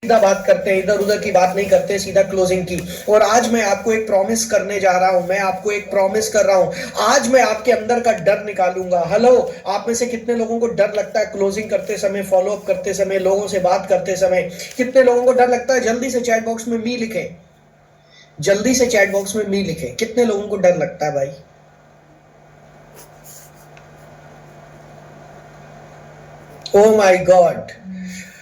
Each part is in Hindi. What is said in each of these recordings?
सीधा बात करते हैं, इधर उधर की बात नहीं करते, सीधा क्लोजिंग की। और आज मैं आपको एक प्रॉमिस करने जा रहा हूं, मैं आपको एक प्रॉमिस कर रहा हूं, आज मैं आपके अंदर का डर निकालूंगा। हेलो, आप में से कितने लोगों को डर लगता है क्लोजिंग करते समय, फॉलो अप करते समय, लोगों से बात करते समय? कितने लोगों को डर लगता है? जल्दी से चैट बॉक्स में मी लिखें, जल्दी से चैट बॉक्स में मी लिखें। कितने लोगों को डर लगता है भाई? Oh my God.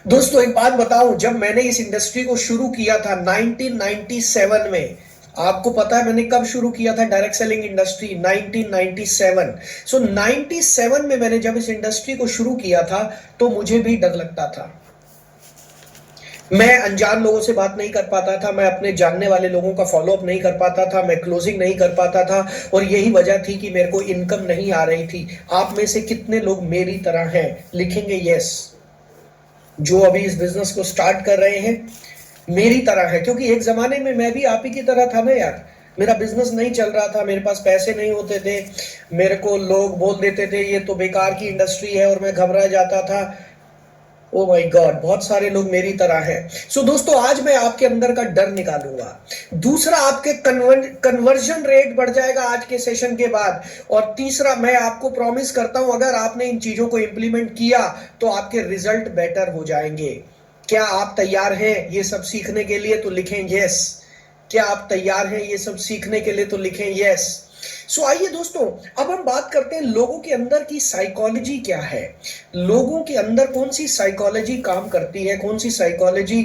दोस्तों एक बात बताऊं, जब मैंने इस इंडस्ट्री को शुरू किया था 1997 में, आपको पता है मैंने कब शुरू किया था डायरेक्ट सेलिंग इंडस्ट्री? 1997। सो 97 में मैंने जब इस इंडस्ट्री को शुरू किया था तो मुझे भी डर लगता था। मैं अनजान लोगों से बात नहीं कर पाता था, मैं अपने जानने वाले लोगों का फॉलो अप नहीं कर पाता था, मैं क्लोजिंग नहीं कर पाता था, और यही वजह थी कि मेरे को इनकम नहीं आ रही थी। आप में से कितने लोग मेरी तरह हैं? लिखेंगे यस। जो अभी इस बिजनेस को स्टार्ट कर रहे हैं, मेरी तरह है। क्योंकि एक जमाने में मैं भी आप ही की तरह था ना यार। मेरा बिजनेस नहीं चल रहा था, मेरे पास पैसे नहीं होते थे, मेरे को लोग बोल देते थे ये तो बेकार की इंडस्ट्री है, और मैं घबरा जाता था। ओ माय गॉड, बहुत सारे लोग मेरी तरह हैं। सो दोस्तों, आज मैं आपके अंदर का डर निकालूंगा। दूसरा, आपके कन्वर्जन रेट बढ़ जाएगा आज के सेशन के बाद। और तीसरा, मैं आपको प्रॉमिस करता हूं, अगर आपने इन चीजों को इंप्लीमेंट किया तो आपके रिजल्ट बेटर हो जाएंगे। क्या आप तैयार हैं ये सब सीखने के लिए? तो लिखें यस। क्या आप तैयार हैं ये सब सीखने के लिए? तो लिखें यस। सो आइए दोस्तों, अब हम बात करते हैं लोगों के अंदर की साइकोलॉजी क्या है। लोगों के अंदर कौन सी साइकोलॉजी काम करती है, कौन सी साइकोलॉजी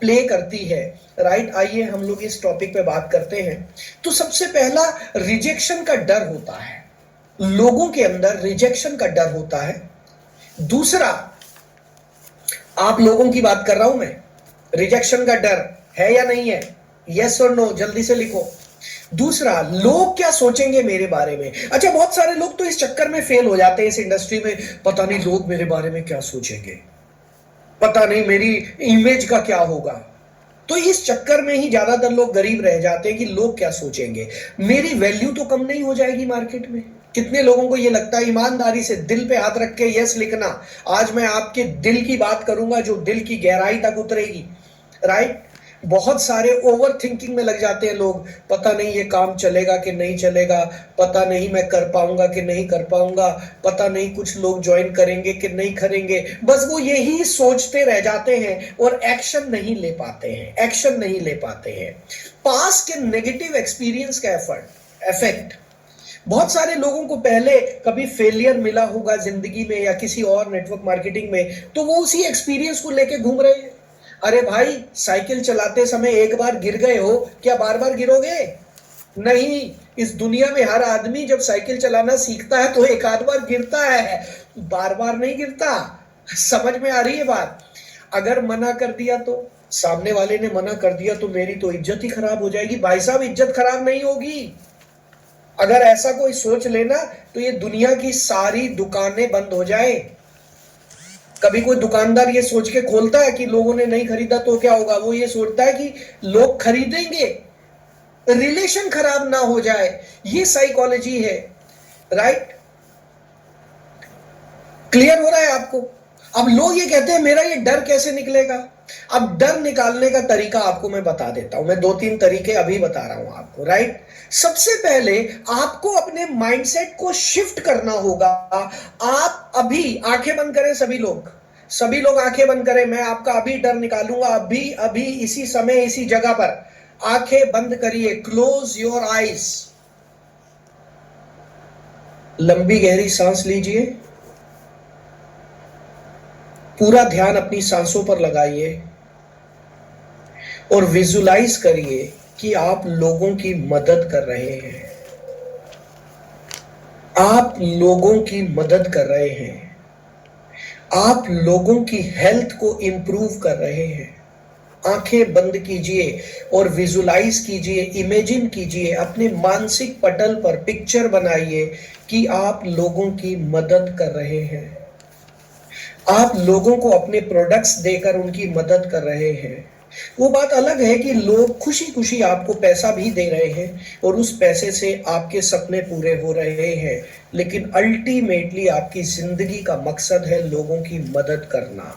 प्ले करती है, राइट? आइए हम लोग इस टॉपिक पे बात करते हैं। तो सबसे पहला, रिजेक्शन का डर होता है। लोगों के अंदर रिजेक्शन का डर होता है। दूसरा, आप लोगों की बात कर रहा हूं मैं, रिजेक्शन का डर है या नहीं है? यस और नो जल्दी से लिखो। दूसरा, लोग क्या सोचेंगे मेरे बारे में? अच्छा, बहुत सारे लोग तो इस चक्कर में फेल हो जाते हैं इस इंडस्ट्री में, पता नहीं लोग मेरे बारे में क्या सोचेंगे, पता नहीं मेरी इमेज का क्या होगा। तो इस चक्कर में ही ज्यादातर लोग गरीब रह जाते हैं कि लोग क्या सोचेंगे, मेरी वैल्यू तो कम नहीं हो जाएगी मार्केट में। कितने लोगों को यह लगता है? ईमानदारी से दिल पे हाथ रख के यस लिखना। आज मैं आपके दिल की बात करूंगा जो दिल की गहराई तक उतरेगी, राइट? बहुत सारे ओवर थिंकिंग में लग जाते हैं लोग, पता नहीं ये काम चलेगा कि नहीं चलेगा, पता नहीं मैं कर पाऊंगा कि नहीं कर पाऊंगा, पता नहीं कुछ लोग ज्वाइन करेंगे कि नहीं करेंगे। बस वो यही सोचते रह जाते हैं और एक्शन नहीं ले पाते हैं, एक्शन नहीं ले पाते हैं। पास के नेगेटिव एक्सपीरियंस का इफेक्ट, बहुत सारे लोगों को पहले कभी फेलियर मिला होगा जिंदगी में या किसी और नेटवर्क मार्केटिंग में, तो वो उसी एक्सपीरियंस को लेके घूम रहे हैं। अरे भाई, साइकिल चलाते समय एक बार गिर गए हो, क्या बार बार गिरोगे? नहीं। इस दुनिया में हर आदमी जब साइकिल चलाना सीखता है तो एक आध बार गिरता है, बार बार नहीं गिरता। समझ में आ रही है बात? अगर मना कर दिया तो, सामने वाले ने मना कर दिया तो मेरी तो इज्जत ही खराब हो जाएगी। भाई साहब, इज्जत खराब नहीं होगी। अगर ऐसा कोई सोच लेना तो ये दुनिया की सारी दुकानें बंद हो जाए। कभी कोई दुकानदार ये सोच के खोलता है कि लोगों ने नहीं खरीदा तो क्या होगा? वो ये सोचता है कि लोग खरीदेंगे, रिलेशन खराब ना हो जाए। ये साइकोलॉजी है, राइट? क्लियर हो रहा है आपको? अब लोग ये कहते हैं मेरा ये डर कैसे निकलेगा? अब डर निकालने का तरीका आपको मैं बता देता हूं। मैं दो तीन तरीके अभी बता रहा हूं आपको, राइट? सबसे पहले आपको अपने माइंडसेट को शिफ्ट करना होगा। आप अभी आंखें बंद करें, सभी लोग, सभी लोग आंखें बंद करें। मैं आपका अभी डर निकालूंगा, अभी अभी इसी समय इसी जगह पर। आंखें बंद करिए, क्लोज योर आईज। लंबी गहरी सांस लीजिए, पूरा ध्यान अपनी सांसों पर लगाइए और विजुलाइज करिए कि आप लोगों की मदद कर रहे हैं। आप लोगों की मदद कर रहे हैं, आप लोगों की हेल्थ को इंप्रूव कर रहे हैं। आंखें बंद कीजिए और विजुलाइज कीजिए, इमेजिन कीजिए, अपने मानसिक पटल पर पिक्चर बनाइए कि आप लोगों की मदद कर रहे हैं। आप लोगों को अपने प्रोडक्ट्स देकर उनकी मदद कर रहे हैं। वो बात अलग है कि लोग खुशी खुशी आपको पैसा भी दे रहे हैं और उस पैसे से आपके सपने पूरे हो रहे हैं, लेकिन अल्टीमेटली आपकी जिंदगी का मकसद है लोगों की मदद करना।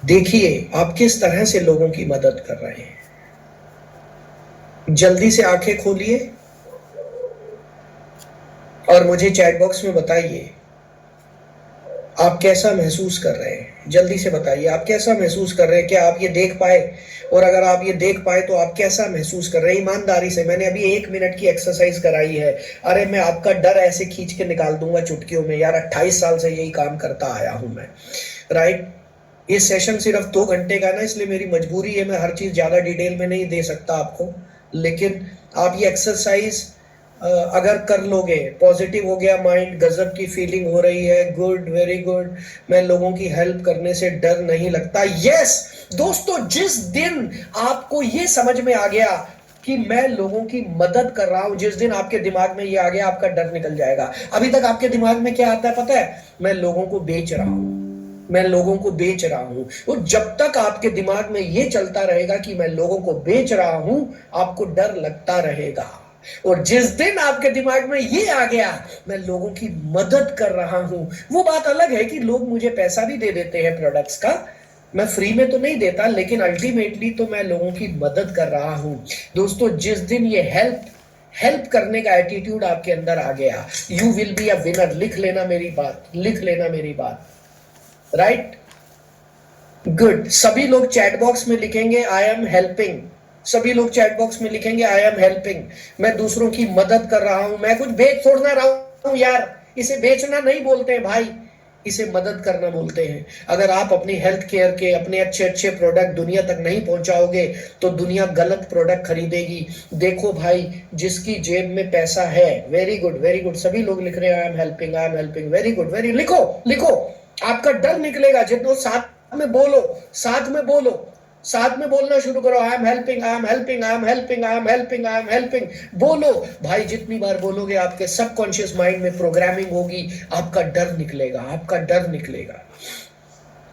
देखिए आप किस तरह से लोगों की मदद कर रहे हैं। जल्दी से आंखें खोलिए और मुझे चैट बॉक्स में बताइए आप कैसा महसूस कर रहे हैं। जल्दी से बताइए आप कैसा महसूस कर रहे हैं। क्या आप ये देख पाए, और अगर आप ये देख पाए तो आप कैसा महसूस कर रहे हैं ईमानदारी से। मैंने अभी 1 मिनट की एक्सरसाइज कराई है। अरे मैं आपका डर ऐसे खींच के निकाल दूंगा चुटकियों में यार। 28 साल से यही काम करता आया हूं मैं, राइट। ये सेशन सिर्फ 2 घंटे का ना, इसलिए मेरी मजबूरी है मैं हर चीज ज्यादा डिटेल में नहीं दे सकता आपको। लेकिन आप ये एक्सरसाइज अगर कर लोगे, पॉजिटिव हो गया माइंड, गजब की फीलिंग हो रही है, गुड, वेरी गुड। मैं लोगों की हेल्प करने से डर नहीं लगता। यस दोस्तों, जिस दिन आपको ये समझ में आ गया कि मैं लोगों की मदद कर रहा हूं, जिस दिन आपके दिमाग में ये आ गया, आपका डर निकल जाएगा। अभी तक आपके दिमाग में क्या आता है पता है? मैं लोगों को बेच रहा हूं, मैं लोगों को बेच रहा हूं। तो जब तक आपके दिमाग में ये चलता रहेगा कि मैं लोगों को बेच रहा हूं, आपको डर लगता रहेगा। और जिस दिन आपके दिमाग में ये आ गया मैं लोगों की मदद कर रहा हूं, वो बात अलग है कि लोग मुझे पैसा भी दे देते हैं प्रोडक्ट्स का, मैं फ्री में तो नहीं देता, लेकिन अल्टीमेटली तो मैं लोगों की मदद कर रहा हूं। दोस्तों जिस दिन ये हेल्प करने का एटीट्यूड आपके अंदर आ गया, you will be a winner. लिख लेना मेरी बात, लिख लेना मेरी बात, राइट। गुड। सभी लोग चैट बॉक्स में लिखेंगे आई एम हेल्पिंग। सभी लोग चैट बॉक्स में लिखेंगे आई एम हेल्पिंग। मैं दूसरों की मदद कर रहा हूं। मैं कुछ बेच छोड़ना रहा हूं यार, इसे बेचना नहीं बोलते हैं भाई, इसे मदद करना बोलते हैं। अगर आप अपनी हेल्थ केयर के अपने अच्छे अच्छे प्रोडक्ट दुनिया तक नहीं पहुंचाओगे तो दुनिया गलत प्रोडक्ट खरीदेगी। देखो भाई, जिसकी जेब में पैसा है, वेरी गुड वेरी गुड, सभी लोग लिख रहे हैं I am helping, I am helping, very good, very, लिखो लिखो। आपका डर निकलेगा जितना साथ में बोलो, साथ में बोलो, साथ में बोलना शुरू करो। I am helping, I am helping, I am helping, I am helping, I am helping. बोलो भाई, जितनी बार बोलोगे आपके सबकॉन्शियस माइंड में प्रोग्रामिंग होगी, आपका डर निकलेगा, आपका डर निकलेगा।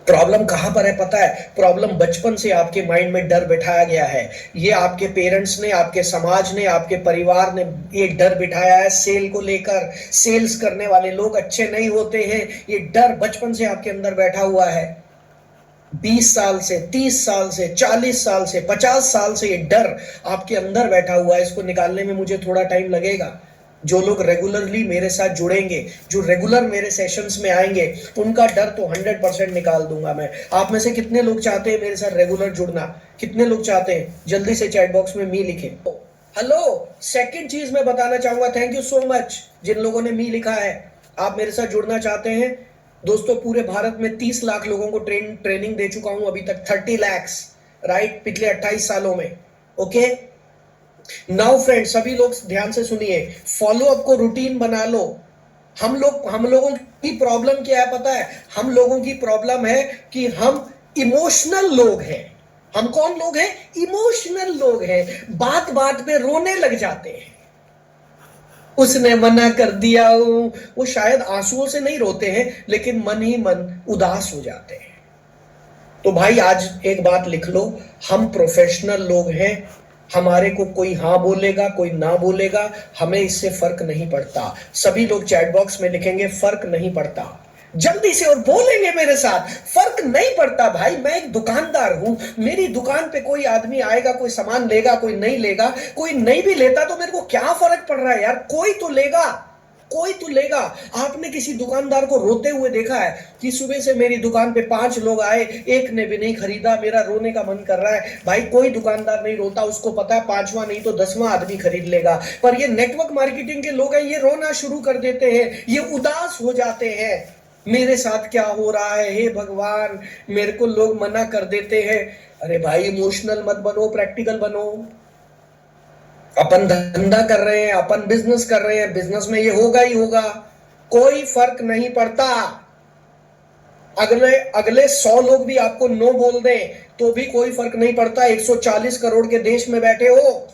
प्रॉब्लम कहां पर है पता है? प्रॉब्लम बचपन से आपके माइंड में डर बिठाया गया है। ये आपके पेरेंट्स ने, आपके समाज ने, आपके परिवार ने ये डर बिठाया है सेल को लेकर। सेल्स करने वाले लोग अच्छे नहीं होते हैं, ये डर बचपन से आपके अंदर बैठा हुआ है। 20 साल से, 30 साल से, 40 साल से, 50 साल से ये डर आपके अंदर बैठा हुआ है। इसको निकालने में मुझे थोड़ा टाइम लगेगा। जो लोग रेगुलरली मेरे साथ जुड़ेंगे, जो रेगुलर मेरे सेशंस में आएंगे, उनका डर तो 100% निकाल दूंगा मैं। आप में से कितने लोग चाहते हैं मेरे साथ रेगुलर जुड़ना? कितने लोग चाहते हैं? जल्दी से चैट बॉक्स में मी लिखें। हेलो। सेकंड चीज मैं बताना चाहूंगा, थैंक यू सो मच जिन लोगों ने मी लिखा है, आप मेरे साथ जुड़ना चाहते हैं। दोस्तों पूरे भारत में 30 लाख लोगों को ट्रेनिंग दे चुका हूं अभी तक, 30 lakhs, राइट, पिछले 28 सालों में। ओके, नाउ फ्रेंड, सभी लोग ध्यान से सुनिए, फॉलो अप को रूटीन बना लो। हम लोगों की प्रॉब्लम क्या है पता है? हम लोगों की प्रॉब्लम है कि हम इमोशनल लोग हैं। हम कौन लोग हैं? इमोशनल लोग हैं। बात बात में रोने लग जाते हैं। उसने मना कर दिया, वो शायद आंसुओं से नहीं रोते हैं, लेकिन मन ही मन उदास हो जाते हैं। तो भाई आज एक बात लिख लो, हम प्रोफेशनल लोग हैं। हमारे को कोई हाँ बोलेगा, कोई ना बोलेगा, हमें इससे फर्क नहीं पड़ता। सभी लोग चैट बॉक्स में लिखेंगे फर्क नहीं पड़ता, जल्दी से, और बोलेंगे मेरे साथ, फर्क नहीं पड़ता भाई। मैं एक दुकानदार हूं, मेरी दुकान पे कोई आदमी आएगा, कोई सामान लेगा, कोई नहीं लेगा, कोई नहीं भी लेता तो मेरे को क्या फर्क पड़ रहा है यार, कोई तो लेगा, कोई तो लेगा। आपने किसी दुकानदार को रोते हुए देखा है कि सुबह से मेरी दुकान पे 5 लोग आए, एक ने भी नहीं खरीदा, मेरा रोने का मन कर रहा है? भाई कोई दुकानदार नहीं रोता, उसको पता है 5वां नहीं तो 10वां आदमी खरीद लेगा। पर ये नेटवर्क मार्केटिंग के लोग हैं, ये रोना शुरू कर देते हैं, ये उदास हो जाते हैं, मेरे साथ क्या हो रहा है, हे भगवान, मेरे को लोग मना कर देते हैं। अरे भाई इमोशनल मत बनो, प्रैक्टिकल बनो। अपन धंधा कर रहे हैं, अपन बिजनेस कर रहे हैं, बिजनेस में ये होगा ही होगा, कोई फर्क नहीं पड़ता। अगले अगले 100 लोग भी आपको नो बोल दें तो भी कोई फर्क नहीं पड़ता। 140 करोड़ के देश में बैठे हो,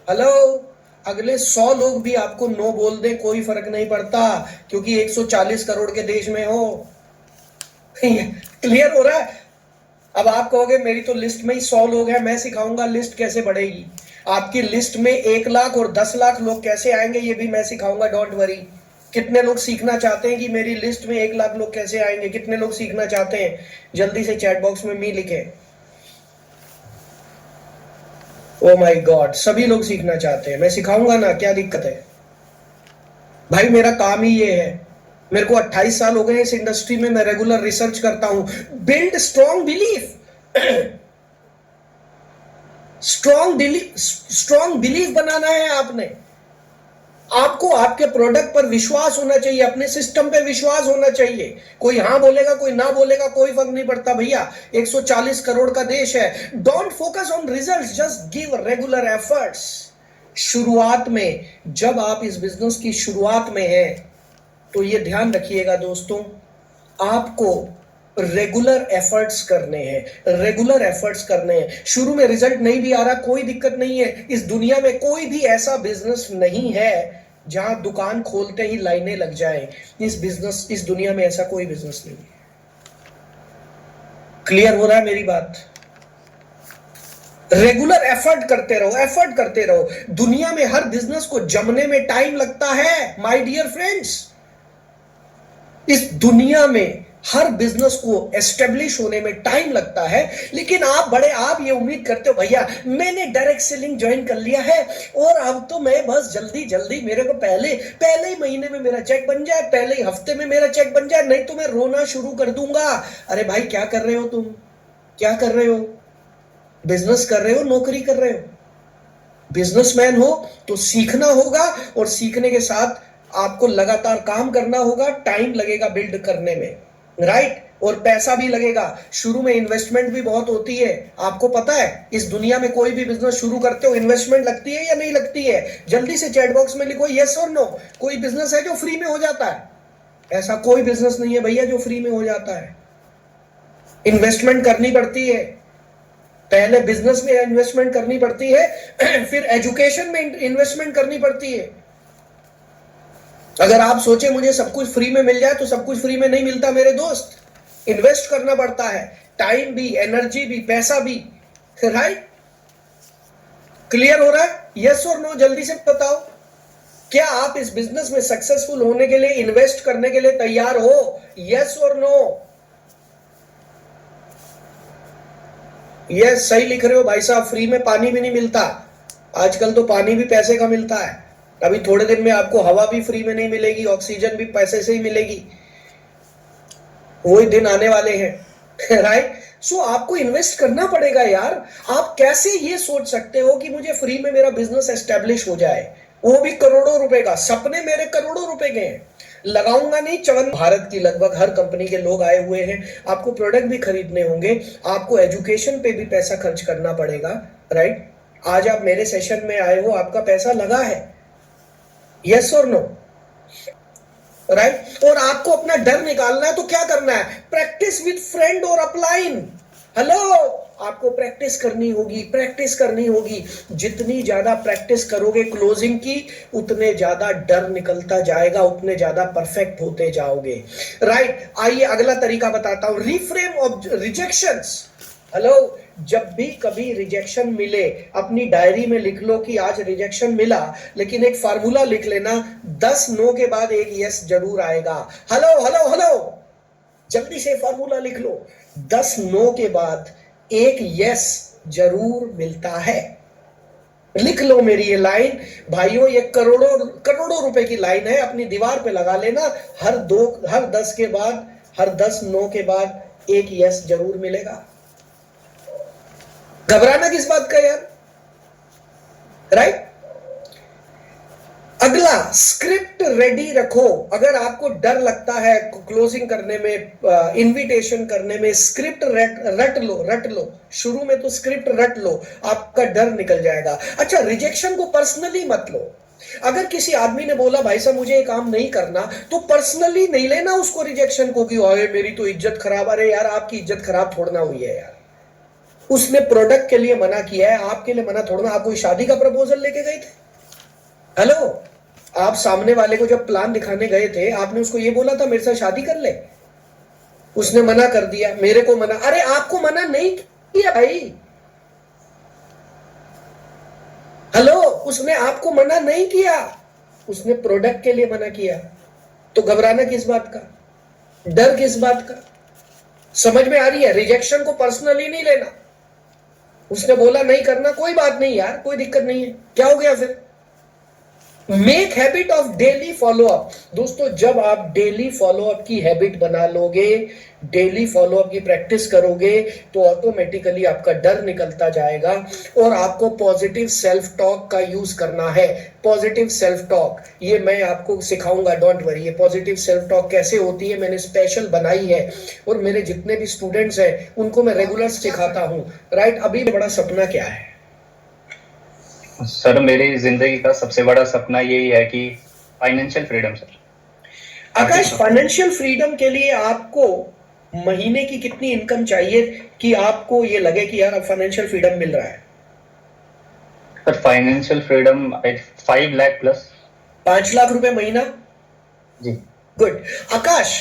हेलो, अगले 100 लोग भी आपको नो बोल दें कोई फर्क नहीं पड़ता, क्योंकि 140 करोड़ के देश में हो। क्लियर हो रहा है? अब आप कहोगे मेरी तो लिस्ट में ही 100 लोग हैं, मैं सिखाऊंगा लिस्ट कैसे बढ़ेगी। आपकी लिस्ट में 1 लाख और 10 लाख लोग कैसे आएंगे ये भी मैं सिखाऊंगा, डोंट वरी। कितने लोग सीखना चाहते हैं कि मेरी लिस्ट में 1 लाख लोग कैसे आएंगे? कितने लोग सीखना चाहते हैं? जल्दी से चैट बॉक्स में मी लिखे। ओ माय गॉड, सभी लोग सीखना चाहते हैं। मैं सिखाऊंगा ना, क्या दिक्कत है भाई? मेरा काम ही ये है। मेरे को 28 साल हो गए इस इंडस्ट्री में, मैं रेगुलर रिसर्च करता हूं। Build strong belief, strong belief बनाना है आपने। आपको आपके प्रोडक्ट पर विश्वास होना चाहिए, अपने सिस्टम पे विश्वास होना चाहिए। कोई हाँ बोलेगा, कोई ना बोलेगा, कोई फर्क नहीं पड़ता भैया। 140 करोड़ का देश है। Don't focus on results, just give regular efforts. शुरुआत में, जब आप इस बिजनेस की शुरुआत में हैं, तो ये ध्यान रखिएगा दोस्तों, आपको रेगुलर एफर्ट्स करने हैं, रेगुलर एफर्ट्स करने हैं। शुरू में रिजल्ट नहीं भी आ रहा, कोई दिक्कत नहीं है। इस दुनिया में कोई भी ऐसा बिजनेस नहीं है जहां दुकान खोलते ही लाइनें लग जाए। इस दुनिया में ऐसा कोई बिजनेस नहीं है। क्लियर हो रहा है मेरी बात? रेगुलर एफर्ट करते रहो, एफर्ट करते रहो। दुनिया में हर बिजनेस को जमने में टाइम लगता है माय डियर फ्रेंड्स। इस दुनिया में हर बिजनेस को एस्टेब्लिश होने में टाइम लगता है। लेकिन आप ये उम्मीद करते हो भैया मैंने डायरेक्ट सेलिंग ज्वाइन कर लिया है और अब तो मैं बस जल्दी जल्दी, मेरे को पहले ही महीने में मेरा चेक बन जाए, पहले ही हफ्ते में मेरा चेक बन जाए, नहीं तो मैं रोना शुरू कर दूंगा। अरे भाई क्या कर रहे हो तुम? क्या कर रहे हो? बिजनेस कर रहे हो, नौकरी कर रहे हो? बिजनेसमैन हो तो सीखना होगा, और सीखने के साथ आपको लगातार काम करना होगा। टाइम लगेगा बिल्ड करने में, राइट? और पैसा भी लगेगा। शुरू में इन्वेस्टमेंट भी बहुत होती है। आपको पता है इस दुनिया में कोई भी बिजनेस शुरू करते हो इन्वेस्टमेंट लगती है या नहीं लगती है? जल्दी से चैट बॉक्स में लिखो यस और नो। कोई बिजनेस है जो फ्री में हो जाता है? ऐसा कोई बिजनेस नहीं है भैया जो फ्री में हो जाता है। इन्वेस्टमेंट करनी पड़ती है। पहले बिजनेस में इन्वेस्टमेंट करनी पड़ती है, फिर एजुकेशन में इन्वेस्टमेंट करनी पड़ती है। अगर आप सोचे मुझे सब कुछ फ्री में मिल जाए, तो सब कुछ फ्री में नहीं मिलता मेरे दोस्त। इन्वेस्ट करना पड़ता है, टाइम भी, एनर्जी भी, पैसा भी, राइट? क्लियर हो रहा है? यस और नो जल्दी से बताओ। क्या आप इस बिजनेस में सक्सेसफुल होने के लिए, इन्वेस्ट करने के लिए तैयार हो? यस और नो? यस, सही लिख रहे हो भाई साहब। फ्री में पानी भी नहीं मिलता। आजकल तो पानी भी पैसे का मिलता है। अभी थोड़े दिन में आपको हवा भी फ्री में नहीं मिलेगी, ऑक्सीजन भी पैसे से ही मिलेगी। वही दिन आने वाले हैं, राइट? सो आपको इन्वेस्ट करना पड़ेगा यार। आप कैसे ये सोच सकते हो कि मुझे फ्री में मेरा बिजनेस एस्टेब्लिश हो जाए, वो भी करोड़ों रुपए का? सपने मेरे करोड़ों रुपए के हैं। लगाऊंगा नहीं चवन। भारत की लगभग हर कंपनी के लोग आए हुए हैं। आपको प्रोडक्ट भी खरीदने होंगे, आपको एजुकेशन पे भी पैसा खर्च करना पड़ेगा, राइट? आज आप मेरे सेशन में आए हो, आपका पैसा लगा है। यस और नो? राइट? और आपको अपना डर निकालना है तो क्या करना है? प्रैक्टिस विद फ्रेंड और अपलाइन। हेलो, आपको प्रैक्टिस करनी होगी, प्रैक्टिस करनी होगी। जितनी ज्यादा प्रैक्टिस करोगे क्लोजिंग की, उतने ज्यादा डर निकलता जाएगा, उतने ज्यादा परफेक्ट होते जाओगे, राइट? आइए अगला तरीका बताता हूं, रिफ्रेम ऑफ रिजेक्शंस। हेलो, जब भी कभी रिजेक्शन मिले, अपनी डायरी में लिख लो कि आज रिजेक्शन मिला, लेकिन एक फार्मूला लिख लेना, 10 नो के बाद एक यस जरूर आएगा। हेलो हेलो हेलो, जल्दी से फार्मूला लिख लो। 10 नो के बाद एक यस जरूर मिलता है। लिख लो मेरी ये लाइन भाइयों, ये करोड़ों करोड़ों रुपए की लाइन है, अपनी दीवार पे लगा लेना। हर 10 के बाद, हर 10 नो के बाद एक यस जरूर मिलेगा। घबराना किस बात का यार, राइट? अगला, स्क्रिप्ट रेडी रखो। अगर आपको डर लगता है क्लोजिंग करने में, इनविटेशन करने में, स्क्रिप्ट रट लो। शुरू में तो स्क्रिप्ट रट लो, आपका डर निकल जाएगा। अच्छा, रिजेक्शन को पर्सनली मत लो। अगर किसी आदमी ने बोला भाई साहब मुझे ये काम नहीं करना, तो पर्सनली नहीं लेना उसको रिजेक्शन को कि अरे मेरी तो इज्जत खराब। अरे यार, आपकी इज्जत खराब थोड़ना हुई है यार। उसने प्रोडक्ट के लिए मना किया है, आपके लिए मना थोड़ा। आप कोई शादी का प्रपोजल लेके गए थे? हेलो, आप सामने वाले को जब प्लान दिखाने गए थे, आपने उसको ये बोला था मेरे साथ शादी कर ले? उसने मना कर दिया, मेरे को मना। अरे आपको मना नहीं किया भाई। हेलो, उसने आपको मना नहीं किया, उसने प्रोडक्ट के लिए मना किया। तो घबराना किस बात का, डर किस बात का? समझ में आ रही है? रिजेक्शन को पर्सनली नहीं लेना। उसने बोला नहीं करना, कोई बात नहीं यार, कोई दिक्कत नहीं है, क्या हो गया फिर? Make habit of daily follow up. दोस्तों जब आप डेली फॉलोअप की हैबिट बना लोगे, डेली फॉलोअप की प्रैक्टिस करोगे, तो ऑटोमेटिकली आपका डर निकलता जाएगा और आपको पॉजिटिव सेल्फ टॉक का यूज करना है। पॉजिटिव सेल्फ टॉक ये मैं आपको सिखाऊंगा, डोंट वरी। ये पॉजिटिव सेल्फ टॉक कैसे होती है मैंने स्पेशल बनाई है, और मेरे जितने भी स्टूडेंट्स हैं उनको मैं रेगुलर सिखाता हूं, राइट? अभी बड़ा सपना क्या है सर? मेरी जिंदगी का सबसे बड़ा सपना यही है कि फाइनेंशियल फ्रीडम सर। आकाश, फाइनेंशियल फ्रीडम के लिए आपको महीने की कितनी इनकम चाहिए कि आपको ये लगे कि यार अब फाइनेंशियल फ्रीडम मिल रहा है? Sir financial freedom 5 lakh plus. 5 lakh रुपए महीना? जी। गुड। आकाश,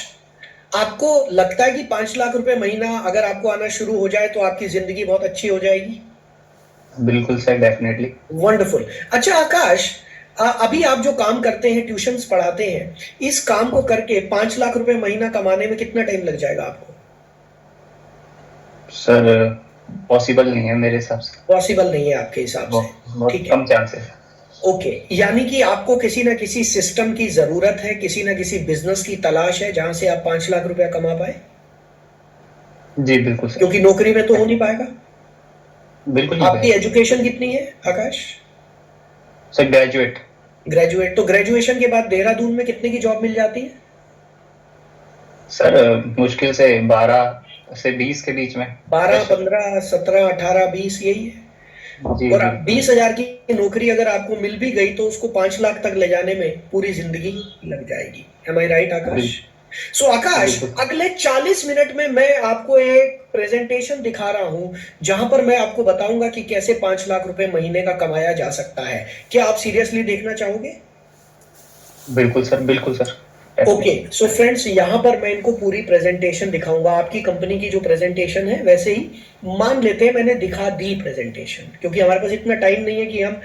आपको लगता है कि 5 लाख रुपए महीना अगर आपको आना शुरू हो जाए तो आपकी जिंदगी बहुत अच्छी हो जाएगी? बिल्कुल सर, डेफिनेटली। वंडरफुल। अच्छा आकाश, अभी आप जो काम करते हैं, ट्यूशंस पढ़ाते हैं, इस काम को करके 5 लाख रुपए महीना कमाने में कितना टाइम लग जाएगा आपको? सर पॉसिबल नहीं है मेरे हिसाब से। पॉसिबल नहीं है आपके हिसाब से? बहुत ठीक है, कम चांसेस है। ओके। यानी कि आपको किसी ना किसी सिस्टम की जरूरत है, किसी ना किसी बिजनेस की तलाश है जहां से आप 5 लाख रुपया कमा पाए? जी बिल्कुल सर। क्योंकि नौकरी में तो हो नहीं पाएगा। बिल्कुल नहीं आपकी पाएगा। एजुकेशन कितनी है आकाश? Sir graduate. ग्रेजुएट। तो ग्रेजुएशन के बाद देहरादून में कितने की जॉब मिल जाती है? सर मुश्किल से 12 से 20 के बीच में। 12, 15, 17, 18, 20, यही है। जी और बिल्कुल। 20,000 की नौकरी अगर आपको मिल भी गई तो उसको 5 लाख तक ले जाने में पूरी जिंदगी लग जाएगी। एम आई राइट आकाश? सो आकाश, बिल्कुल। अगले 40 मिनट में मैं आपको एक प्रेजेंटेशन दिखा रहा हूं जहां पर मैं आपको बताऊंगा कि कैसे 5 लाख रुपए महीने का कमाया जा सकता है। क्या आप सीरियसली देखना चाहोगे? बिल्कुल सर, बिल्कुल सर। ओके, सो फ्रेंड्स, यहाँ पर मैं इनको पूरी प्रेजेंटेशन दिखाऊंगा। आपकी कंपनी की जो प्रेजेंटेशन है वैसे ही मान लेते हैं मैंने दिखा दी प्रेजेंटेशन, क्योंकि हमारे पास इतना टाइम नहीं है कि हम,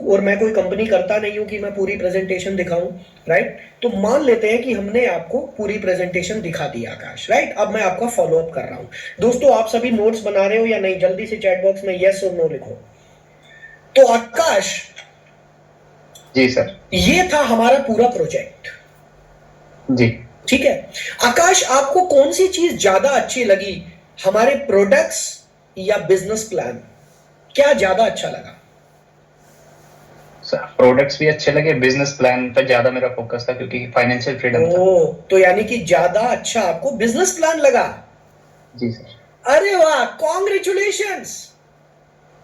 और मैं कोई कंपनी करता नहीं हूं कि मैं पूरी प्रेजेंटेशन दिखाऊं, राइट? तो मान लेते हैं कि हमने आपको पूरी प्रेजेंटेशन दिखा दी आकाश, राइट? अब मैं आपका फॉलोअप कर रहा हूं। दोस्तों आप सभी नोट्स बना रहे हो या नहीं? जल्दी से चैट बॉक्स में यस और नो लिखो। तो आकाश, जी सर। ये था हमारा पूरा प्रोजेक्ट। जी। ठीक है आकाश, आपको कौन सी चीज ज्यादा अच्छी लगी, हमारे प्रोडक्ट्स या बिजनेस प्लान? क्या ज्यादा अच्छा लगा? सर प्रोडक्ट्स भी अच्छे लगे, बिजनेस प्लान पर ज्यादा मेरा फोकस था क्योंकि फाइनेंशियल फ्रीडम था। तो यानी कि ज्यादा अच्छा आपको बिजनेस प्लान लगा? जी सर। अरे वाह, कॉन्ग्रेचुलेशंस,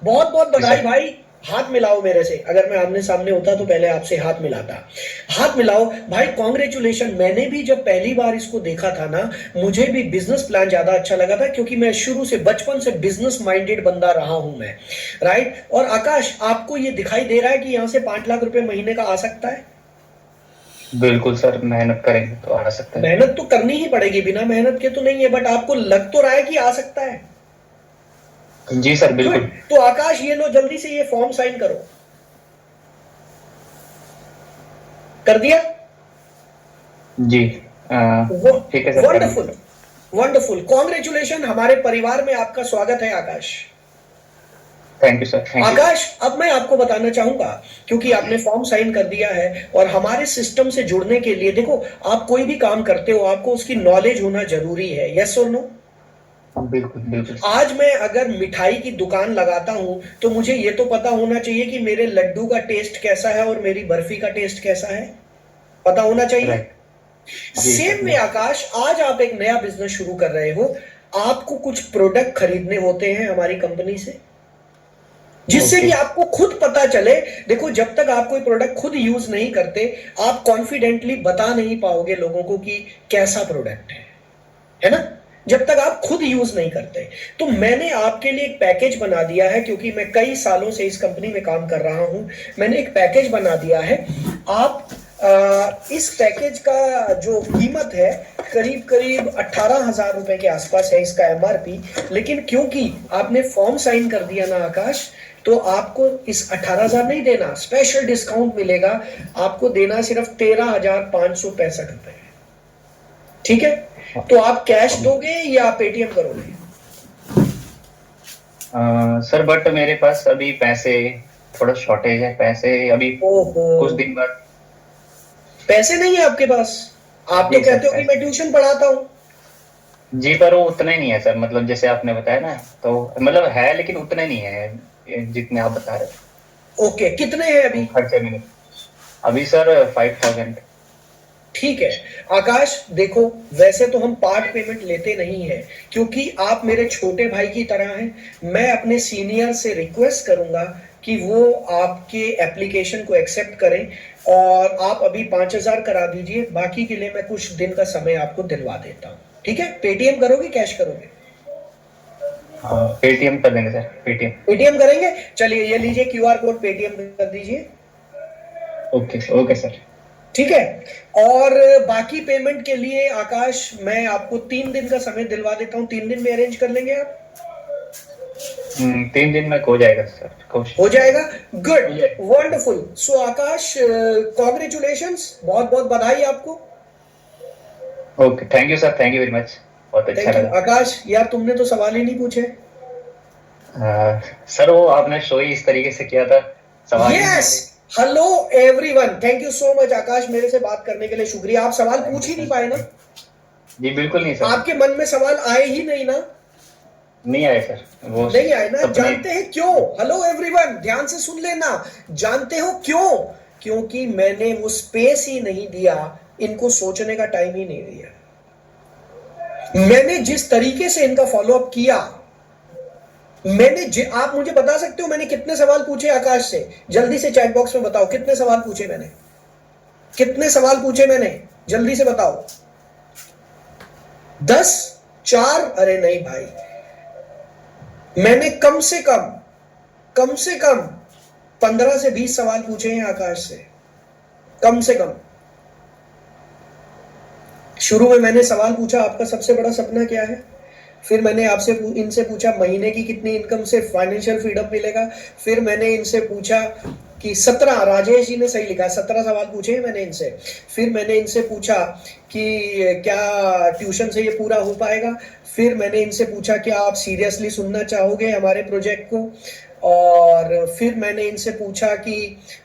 बहुत बहुत बधाई भाई। हाथ मिलाओ मेरे से। अगर मैं आमने सामने होता तो पहले आपसे हाथ मिलाता। हाथ मिलाओ भाई, कॉन्ग्रेचुलेशन। मैंने भी जब पहली बार इसको देखा था ना, मुझे भी बिजनेस प्लान ज्यादा अच्छा लगा था, क्योंकि मैं शुरू से, बचपन से बिजनेस माइंडेड बंदा रहा हूं मैं, राइट? और आकाश, आपको ये दिखाई दे रहा है कि यहां से 5 लाख रुपए महीने का आ सकता है? बिल्कुल सर, मेहनत करेंगे तो आ सकता है। मेहनत तो करनी ही पड़ेगी, बिना मेहनत के तो नहीं है, बट आपको लग तो रहा है कि आ सकता है? जी सर बिल्कुल। तो आकाश, ये लो, जल्दी से ये फॉर्म साइन करो। कर दिया? जी ठीक है सर। Wonderful, wonderful, congratulation. हमारे परिवार में आपका स्वागत है Akash. Thank you sir. Akash, अब मैं आपको बताना चाहूंगा, क्योंकि आपने फॉर्म साइन कर दिया है और हमारे सिस्टम से जुड़ने के लिए, देखो आप कोई भी काम करते हो आपको उसकी नॉलेज होना जरूरी है, यस और नो? बिल्कुल बिल्कुल। आज मैं अगर मिठाई की दुकान लगाता हूं तो मुझे ये तो पता होना चाहिए कि मेरे लड्डू का टेस्ट कैसा है और मेरी बर्फी का टेस्ट कैसा है, पता होना चाहिए। सेम में आकाश, आज आप एक नया बिजनेस शुरू कर रहे हो, आपको कुछ प्रोडक्ट खरीदने होते हैं हमारी कंपनी से, जिससे कि आपको खुद पता चले। देखो, जब तक आप कोई प्रोडक्ट खुद यूज नहीं करते, आप कॉन्फिडेंटली बता नहीं पाओगे लोगों को कि कैसा प्रोडक्ट है ना? जब तक आप खुद यूज नहीं करते। तो मैंने आपके लिए एक पैकेज बना दिया है, क्योंकि मैं कई सालों से इस कंपनी में काम कर रहा हूं। मैंने एक पैकेज बना दिया है। आप इस पैकेज का जो कीमत है करीब करीब 18,000 रुपए के आसपास है इसका एमआरपी, लेकिन क्योंकि आपने फॉर्म साइन कर दिया ना आकाश, तो आपको इस 18,000 नहीं देना, स्पेशल डिस्काउंट मिलेगा। आपको देना सिर्फ 13,565 रुपए। ठीक है, तो आप कैश दोगे या पेटीएम करोगे? सर बट मेरे पास अभी पैसे थोड़ा शॉर्टेज है, पैसे अभी ओहो, कुछ दिन बाद। पैसे नहीं है आपके पास? आप तो जी सर, कहते हो कि मैं ट्यूशन पढ़ाता हूँ। जी पर वो उतना ही नहीं है सर, मतलब जैसे आपने बताया ना, तो मतलब है लेकिन उतना नहीं है जितने आप बता रहे थे। ओके, कितने हैं अभी? खर्चे में अभी सर 5000। ठीक है आकाश, देखो वैसे तो हम पार्ट पेमेंट लेते नहीं है, क्योंकि आप मेरे छोटे भाई की तरह हैं। मैं अपने सीनियर से रिक्वेस्ट करूंगा कि वो आपके एप्लीकेशन को एक्सेप्ट करें और आप अभी 5000 करा दीजिए, बाकी के लिए मैं कुछ दिन का समय आपको दिलवा देता हूँ। ठीक है, पेटीएम करोगे कैश करोगे? पेटीएम कर देंगे सर, पेटीएम। पेटीएम करेंगे, चलिए ये लीजिए क्यूआर कोड, पेटीएम कर दीजिए। Okay okay sir. ठीक है, और बाकी पेमेंट के लिए आकाश मैं आपको 3 दिन का समय दिलवा देता हूं, 3 दिन में अरेंज कर लेंगे आप? 3 दिन में हो जाएगा सर, कोशिश हो जाएगा, गुड, वंडरफुल। सो आकाश, कॉन्ग्रेचुलेशंस, बहुत बहुत बधाई आपको। Okay, thank you sir, thank you very much, बहुत अच्छा थैंक यू लगा। आकाश, यार तुमने तो सवाल ही नहीं पूछे। सर वो आपने शो ही इस तरीके से किया था, सवाल ही नहीं यस, थे। Hello everyone, thank you so much Akash, मेरे से बात करने के लिए शुक्रिया। आप सवाल पूछ ही नहीं पाए ना? जी बिल्कुल नहीं सर, आपके मन में सवाल आए ही नहीं ना? नहीं आए सर, वो नहीं आए ना? सपने। जानते हैं क्यों? हेलो एवरीवन, ध्यान से सुन लेना। जानते हो क्यों? क्योंकि मैंने वो स्पेस ही नहीं दिया, इनको सोचने का टाइम ही नहीं दिया। मैंने जिस तरीके से इनका फॉलोअप किया, आप मुझे बता सकते हो मैंने कितने सवाल पूछे आकाश से? जल्दी से चैट बॉक्स में बताओ, कितने सवाल पूछे मैंने? कितने सवाल पूछे मैंने? जल्दी से बताओ। 10? 4? अरे नहीं भाई, मैंने कम से कम 15 से 20 सवाल पूछे हैं आकाश से, कम से कम। शुरू में मैंने सवाल पूछा आपका सबसे बड़ा सपना क्या है, फिर मैंने आपसे इनसे पूछा महीने की कितनी इनकम से फाइनेंशियल फ्रीडम मिलेगा, फिर मैंने इनसे पूछा कि 17, राजेश जी ने सही लिखा, 17 सवाल पूछे हैं मैंने इनसे। फिर मैंने इनसे पूछा कि क्या ट्यूशन से ये पूरा हो पाएगा, फिर मैंने इनसे पूछा क्या आप सीरियसली सुनना चाहोगे हमारे प्रोजेक्ट को, और फिर मैंने इनसे पूछा कि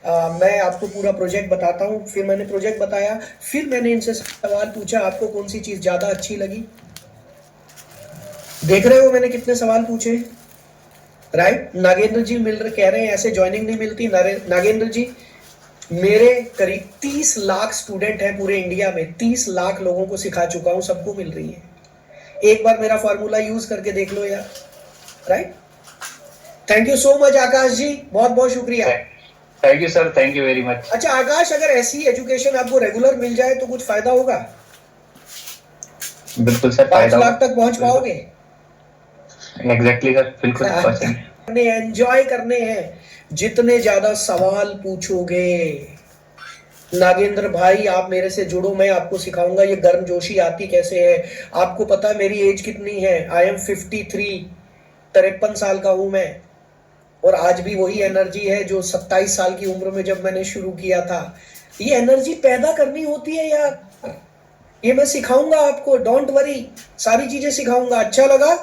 मैं आपको पूरा प्रोजेक्ट बताता हूँ, फिर मैंने प्रोजेक्ट बताया, फिर मैंने इनसे सवाल पूछा आपको कौन सी चीज ज्यादा अच्छी लगी। देख रहे हो मैंने कितने सवाल पूछे, राइट? नागेंद्र जी मिल रहे, कह रहे हैं ऐसे ज्वाइनिंग नहीं मिलती। नागेंद्र जी, मेरे करीब 30 लाख स्टूडेंट हैं पूरे इंडिया में, 30 लाख लोगों को सिखा चुका हूं, सबको मिल रही है। एक बार मेरा फॉर्मूला यूज करके देख लो यार, right? Thank you so much Akash ji, बहुत बहुत शुक्रिया। Thank you sir, thank you very much. अच्छा आकाश, अगर ऐसी एजुकेशन आपको रेगुलर मिल जाए तो कुछ फायदा होगा? बिल्कुल सर, 5 लाख तक पहुंच पाओगे? एग्जैक्टली सर, बिल्कुल पहुंचेंगे। एंजॉय करने हैं, जितने ज्यादा सवाल पूछोगे। नागेंद्र भाई, आप मेरे से जुड़ो, मैं आपको सिखाऊंगा ये गर्मजोशी आती कैसे है। आपको पता है मेरी एज कितनी है? आई एम 53, 53 साल का हूं मैं, और आज भी वही एनर्जी है जो 27 साल की उम्र में जब मैंने शुरू किया था। ये एनर्जी पैदा करनी होती है यार, ये मैं सिखाऊंगा आपको, डोंट वरी, सारी चीजें सिखाऊंगा। अच्छा लगा?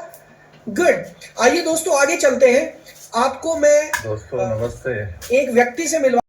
गुड। आइए दोस्तों आगे चलते हैं, आपको मैं दोस्तों नमस्ते। एक व्यक्ति से मिलवा